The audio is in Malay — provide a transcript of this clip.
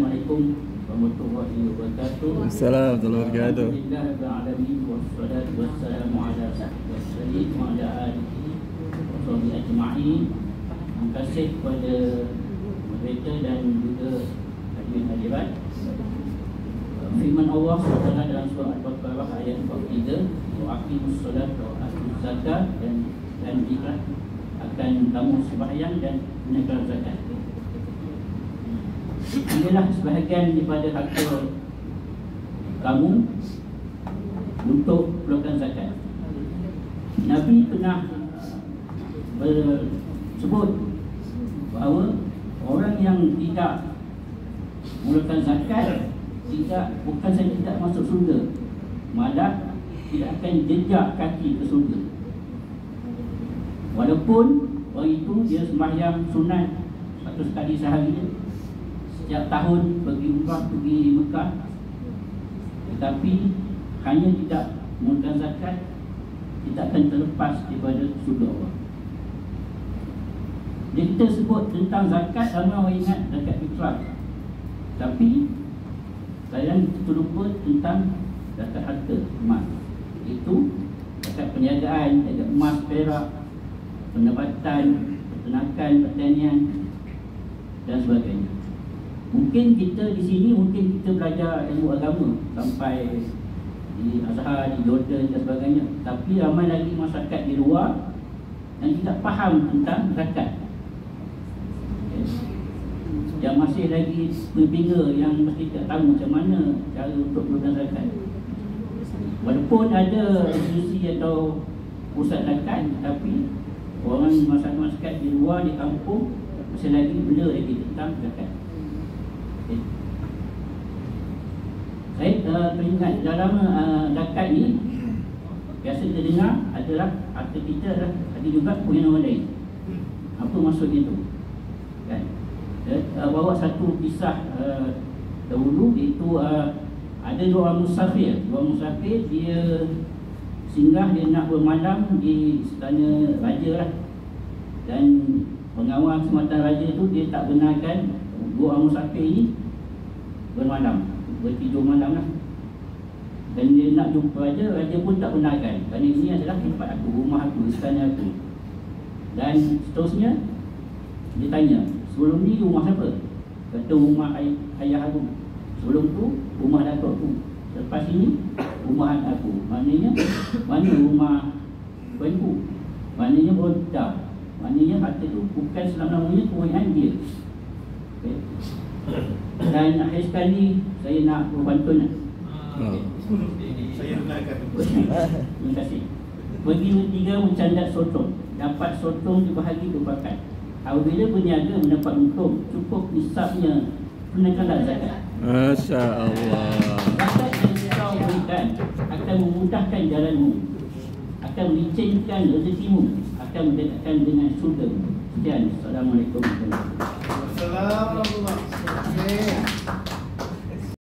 Assalamualaikum warahmatullahi wabarakatuh. Assalamualaikum warahmatullahi wabarakatuh. Alhamdulillahirrahmanirrahim. Wassalatu wassalamu ala sayyidina wa ala alihi wa sahbihi ajma'in. Terima kasih kepada moderator dan juga hadirin hadirat. Firman Allah SWT dalam surah Al-Baqarah ayat 43, wa aqimus solat wa atuz zakat, dan jika akan kamu sembahyang dan menunaikan zakat. Inilah sebahagian daripada harta kamu untuk keluarkan zakat. Nabi pernah bersebut bahawa orang yang tidak mengeluarkan zakat bukan saja tidak masuk surga, malah tidak akan jejak kaki ke surga. Walaupun orang itu dia sembahyang sunat 100 kali sehari, setiap tahun pergi umrah, pergi Mekah, tetapi hanya tidak mengeluarkan zakat, tidak akan terlepas daripada surga Allah. Jadi kita sebut tentang zakat, ramai orang ingat zakat fitrah, tapi kalian terlupa tentang zakat harta emas. Itu zakat perniagaan, zakat emas, perak, pendapatan, peternakan, pertanian dan sebagainya. Mungkin kita di sini, mungkin kita belajar ilmu agama sampai di Azhar, di Jordan dan sebagainya, tapi ramai lagi masyarakat di luar yang tidak faham tentang zakat, yang masih lagi berbinga, yang masih tak tahu macam mana cara untuk mengeluarkan zakat. Walaupun ada institusi atau pusat zakat, tapi orang masyarakat di luar, di kampung, masih lagi benda lagi tentang zakat. Saya teringat dalam zakat ni, biasa kita dengar adalah harta kita adalah ada juga punya orang lain. Apa maksudnya tu? Kan? Bawa satu kisah dahulu, iaitu ada dua orang musafir. Dua musafir, dia singgah, dia nak bermalam di istana raja lah. Dan pengawal sematan raja tu dia tak benarkan dua orang musafir ni bermalam, bertidur malam lah. Dan dia nak jumpa raja, raja pun tak benarkan, kerana ini adalah tempat aku, rumah aku, istana aku. Dan seterusnya dia tanya, sebelum ni rumah siapa? Kata rumah ayah aku. Sebelum tu rumah datuk aku. Lepas ini rumah anak aku. Maknanya mana rumah tuanku? Maknanya bodoh. Maknanya harta tu bukan selama-lamanya kewenangan dia. Okay. Dan akhir sekali saya nak berpantun. Saya dengarkan. Terima kasih. Pergi bertiga mencandat sotong, dapat sotong dibahagi berpakat. Apabila berniaga mendapat untung, cukup nisabnya, tunaikanlah zakat. Masya Allah. Zakat yang kau berikan akan memudahkan jalanmu, akan melicinkan rezekimu, akan mendekatkan dengan surga. Sekian. Assalamualaikum warahmatullahi wabarakatuh. Assalamualaikum warahmatullahi wabarakatuh.